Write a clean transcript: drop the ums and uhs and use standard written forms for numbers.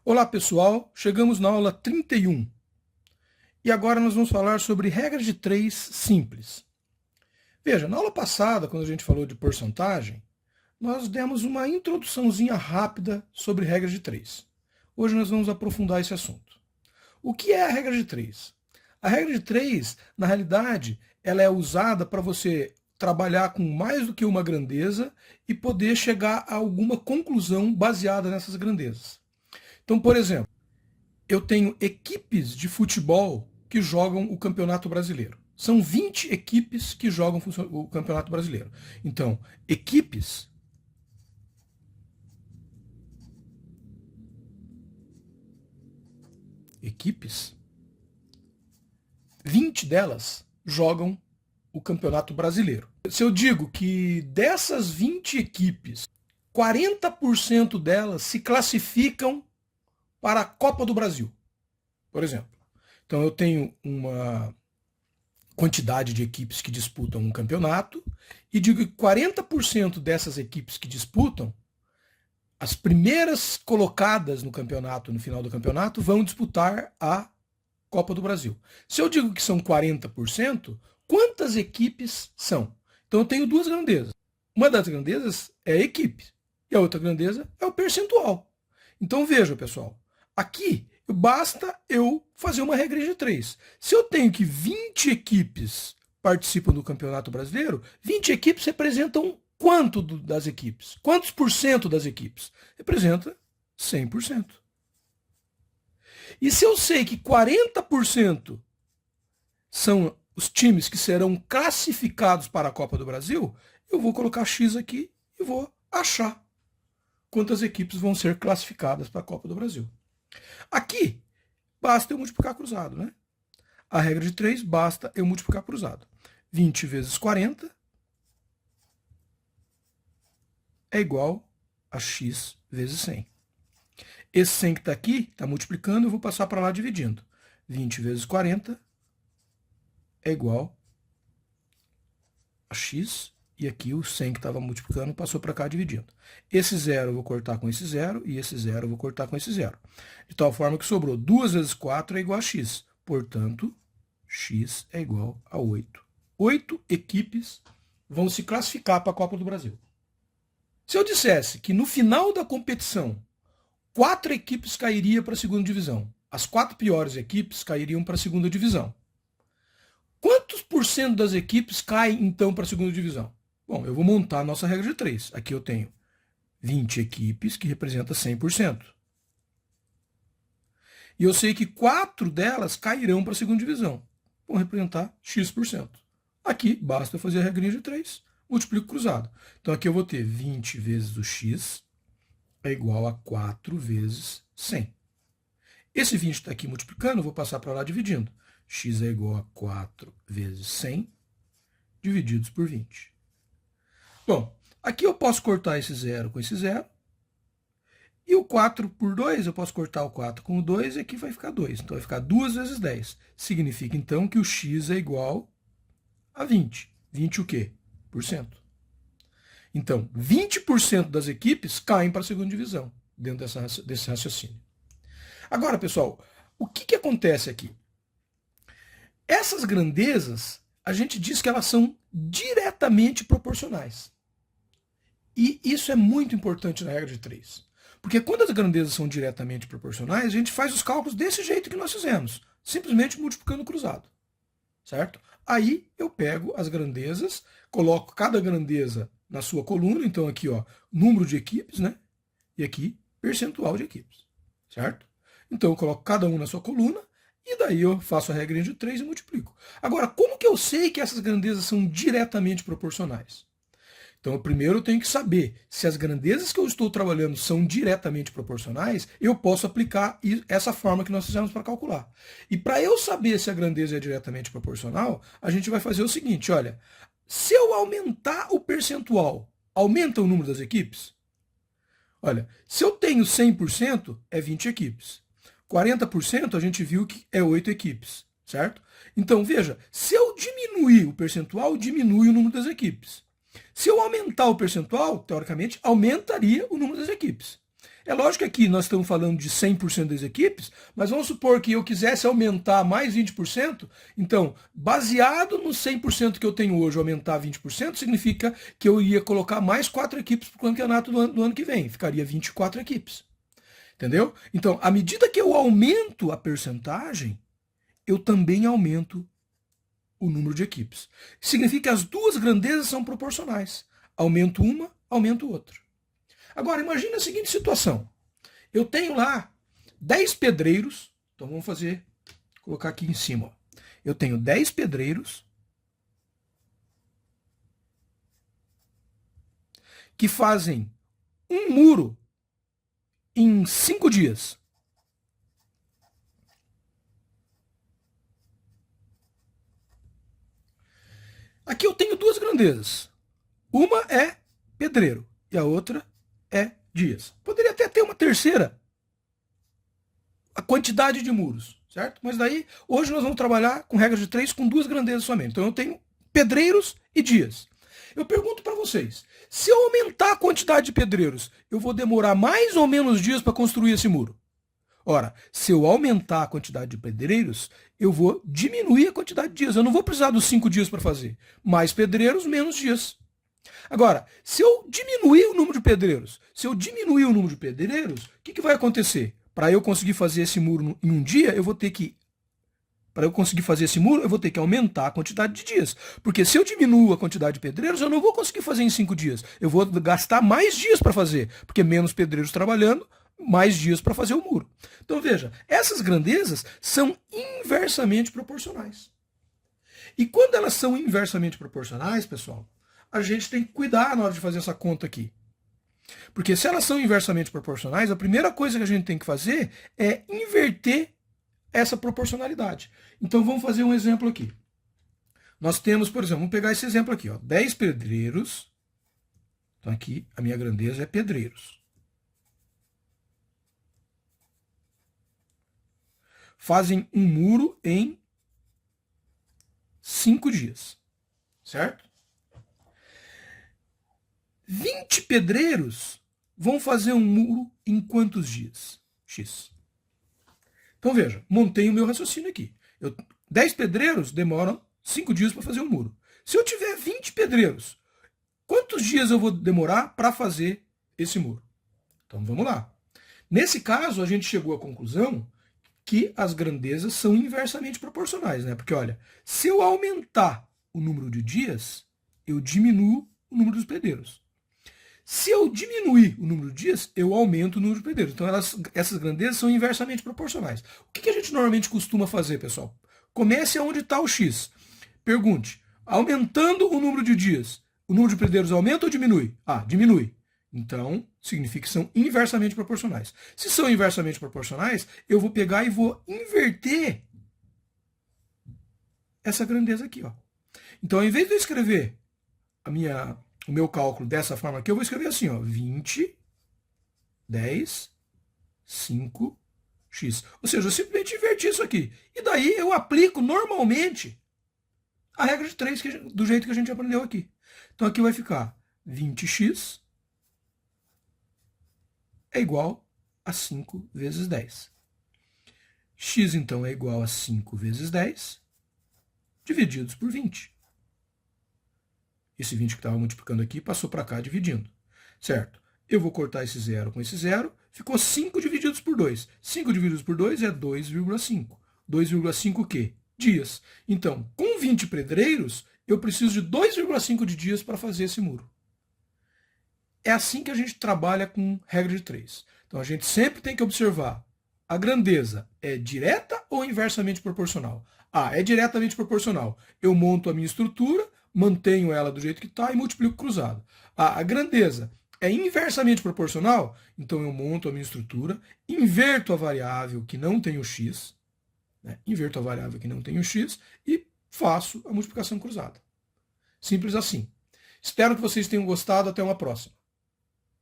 Olá pessoal, chegamos na aula 31 e agora nós vamos falar sobre regras de 3 simples. Veja, na aula passada, quando a gente falou de porcentagem, nós demos uma introduçãozinha rápida sobre regras de 3. Hoje nós vamos aprofundar esse assunto. O que é a regra de 3? A regra de 3, na realidade, ela é usada para você trabalhar com mais do que uma grandeza e poder chegar a alguma conclusão baseada nessas grandezas. Então, por exemplo, eu tenho equipes de futebol que jogam o Campeonato Brasileiro. São 20 equipes que jogam o Campeonato Brasileiro. Então, equipes equipes, 20 delas jogam o Campeonato Brasileiro. Se eu digo que dessas 20 equipes, 40% delas se classificam para a Copa do Brasil, por exemplo. Então eu tenho uma quantidade de equipes que disputam um campeonato e digo que 40% dessas equipes que disputam, as primeiras colocadas no campeonato, no final do campeonato, vão disputar a Copa do Brasil. Se eu digo que são 40%, quantas equipes são? Então eu tenho duas grandezas. Uma das grandezas é a equipe e a outra grandeza é o percentual. Então veja, pessoal, aqui basta eu fazer uma regra de 3. Se eu tenho que 20 equipes participam do Campeonato Brasileiro, 20 equipes representam quanto das equipes? Quantos por cento das equipes? Representa 100%. E se eu sei que 40% são os times que serão classificados para a Copa do Brasil, eu vou colocar X aqui e vou achar quantas equipes vão ser classificadas para a Copa do Brasil. Aqui, basta eu multiplicar cruzado, né? A regra de 3, basta eu multiplicar cruzado. 20 vezes 40 é igual a x vezes 100. Esse 100 que está aqui, está multiplicando, eu vou passar para lá dividindo. 20 vezes 40 é igual a x, e aqui o 100 que estava multiplicando passou para cá dividindo. Esse zero eu vou cortar com esse zero, e esse zero eu vou cortar com esse zero. De tal forma que sobrou 2 vezes 4 é igual a x. Portanto, x é igual a 8. 8 equipes vão se classificar para a Copa do Brasil. Se eu dissesse que no final da competição, 4 equipes cairiam para a segunda divisão, as 4 piores equipes cairiam para a segunda divisão. Quantos por cento das equipes caem, então, para a segunda divisão? Bom, eu vou montar a nossa regra de 3. Aqui eu tenho 20 equipes, que representa 100%. E eu sei que 4 delas cairão para a segunda divisão. Vão representar X%. Aqui, basta eu fazer a regrinha de 3. Multiplico cruzado. Então, aqui eu vou ter 20 vezes o x é igual a 4 vezes 100. Esse 20 está aqui multiplicando, eu vou passar para lá dividindo. X é igual a 4 vezes 100 divididos por 20. Bom, aqui eu posso cortar esse zero com esse zero. E o 4 por 2, eu posso cortar o 4 com o 2 e aqui vai ficar 2. Então vai ficar 2 vezes 10. Significa então que o x é igual a 20. 20 o quê? Por cento. Então, 20% das equipes caem para a segunda divisão, dentro desse raciocínio. Agora, pessoal, o que acontece aqui? Essas grandezas, a gente diz que elas são diretamente proporcionais. E isso é muito importante na regra de 3. Porque quando as grandezas são diretamente proporcionais, a gente faz os cálculos desse jeito que nós fizemos, simplesmente multiplicando o cruzado. Certo? Aí eu pego as grandezas, coloco cada grandeza na sua coluna, então aqui, ó, número de equipes, né? E aqui, percentual de equipes, certo? Então eu coloco cada um na sua coluna, e daí eu faço a regrinha de 3 e multiplico. Agora, como que eu sei que essas grandezas são diretamente proporcionais? Então, primeiro eu tenho que saber se as grandezas que eu estou trabalhando são diretamente proporcionais, eu posso aplicar essa forma que nós fizemos para calcular. E para eu saber se a grandeza é diretamente proporcional, a gente vai fazer o seguinte, olha, se eu aumentar o percentual, aumenta o número das equipes? Olha, se eu tenho 100%, é 20 equipes. 40% a gente viu que é 8 equipes, certo? Então, veja, se eu diminuir o percentual, diminui o número das equipes. Se eu aumentar o percentual, teoricamente, aumentaria o número das equipes. É lógico que aqui nós estamos falando de 100% das equipes, mas vamos supor que eu quisesse aumentar mais 20%, então, baseado no 100% que eu tenho hoje, aumentar 20%, significa que eu ia colocar mais 4 equipes para o campeonato do ano que vem, ficaria 24 equipes. Entendeu? Então, à medida que eu aumento a percentagem, eu também aumento o número de equipes. Significa que as duas grandezas são proporcionais. Aumento uma, aumento outra. Agora, imagine a seguinte situação. Eu tenho lá 10 pedreiros. Então, vamos colocar aqui em cima. Ó. Eu tenho 10 pedreiros que fazem um muro em 5 dias. Aqui eu tenho duas grandezas. Uma é pedreiro e a outra é dias. Poderia até ter uma terceira, a quantidade de muros, certo? Mas daí, hoje nós vamos trabalhar com regra de 3 com duas grandezas somente. Então eu tenho pedreiros e dias. Eu pergunto para vocês, se eu aumentar a quantidade de pedreiros, eu vou demorar mais ou menos dias para construir esse muro? Ora, se eu aumentar a quantidade de pedreiros, eu vou diminuir a quantidade de dias. Eu não vou precisar dos 5 dias para fazer. Mais pedreiros, menos dias. Agora, se eu diminuir o número de pedreiros, o que vai acontecer? Para eu conseguir fazer esse muro em um dia, para eu conseguir fazer esse muro, eu vou ter que aumentar a quantidade de dias. Porque se eu diminuo a quantidade de pedreiros, eu não vou conseguir fazer em 5 dias. Eu vou gastar mais dias para fazer, porque menos pedreiros trabalhando, mais dias para fazer o muro. Então veja, essas grandezas são inversamente proporcionais. E quando elas são inversamente proporcionais, pessoal, a gente tem que cuidar na hora de fazer essa conta aqui. Porque se elas são inversamente proporcionais, a primeira coisa que a gente tem que fazer é inverter essa proporcionalidade. Então vamos fazer um exemplo aqui. Nós temos, por exemplo, vamos pegar esse exemplo aqui, ó, 10 pedreiros. Então aqui a minha grandeza é pedreiros. Fazem um muro em 5 dias, certo? 20 pedreiros vão fazer um muro em quantos dias? X. Então veja, montei o meu raciocínio aqui. 10 pedreiros demoram 5 dias para fazer um muro. Se eu tiver 20 pedreiros, quantos dias eu vou demorar para fazer esse muro? Então vamos lá. Nesse caso, a gente chegou à conclusão que as grandezas são inversamente proporcionais, né? Porque olha, se eu aumentar o número de dias, eu diminuo o número dos pedreiros. Se eu diminuir o número de dias, eu aumento o número de pedreiros. Então essas grandezas são inversamente proporcionais. O que a gente normalmente costuma fazer, pessoal? Comece aonde está o X. Pergunte, aumentando o número de dias, o número de pedreiros aumenta ou diminui? Ah, diminui. Então, significa que são inversamente proporcionais. Se são inversamente proporcionais, eu vou pegar e vou inverter essa grandeza aqui. Ó. Então, ao invés de eu escrever o meu cálculo dessa forma aqui, eu vou escrever assim, ó, 20, 10, 5, x. Ou seja, eu simplesmente inverti isso aqui. E daí eu aplico normalmente a regra de 3 do jeito que a gente aprendeu aqui. Então, aqui vai ficar 20x é igual a 5 vezes 10. X, então, é igual a 5 vezes 10, divididos por 20. Esse 20 que estava multiplicando aqui passou para cá dividindo. Certo? Eu vou cortar esse zero com esse zero. Ficou 5 divididos por 2. 5 divididos por 2 é 2,5. 2,5 o quê? Dias. Então, com 20 pedreiros, eu preciso de 2,5 de dias para fazer esse muro. É assim que a gente trabalha com regra de 3. Então, a gente sempre tem que observar a grandeza é direta ou inversamente proporcional? Ah, é diretamente proporcional. Eu monto a minha estrutura, mantenho ela do jeito que está e multiplico cruzado. Ah, a grandeza é inversamente proporcional, então eu monto a minha estrutura, inverto a variável que não tem o x, né? Inverto a variável que não tem o x e faço a multiplicação cruzada. Simples assim. Espero que vocês tenham gostado. Até uma próxima.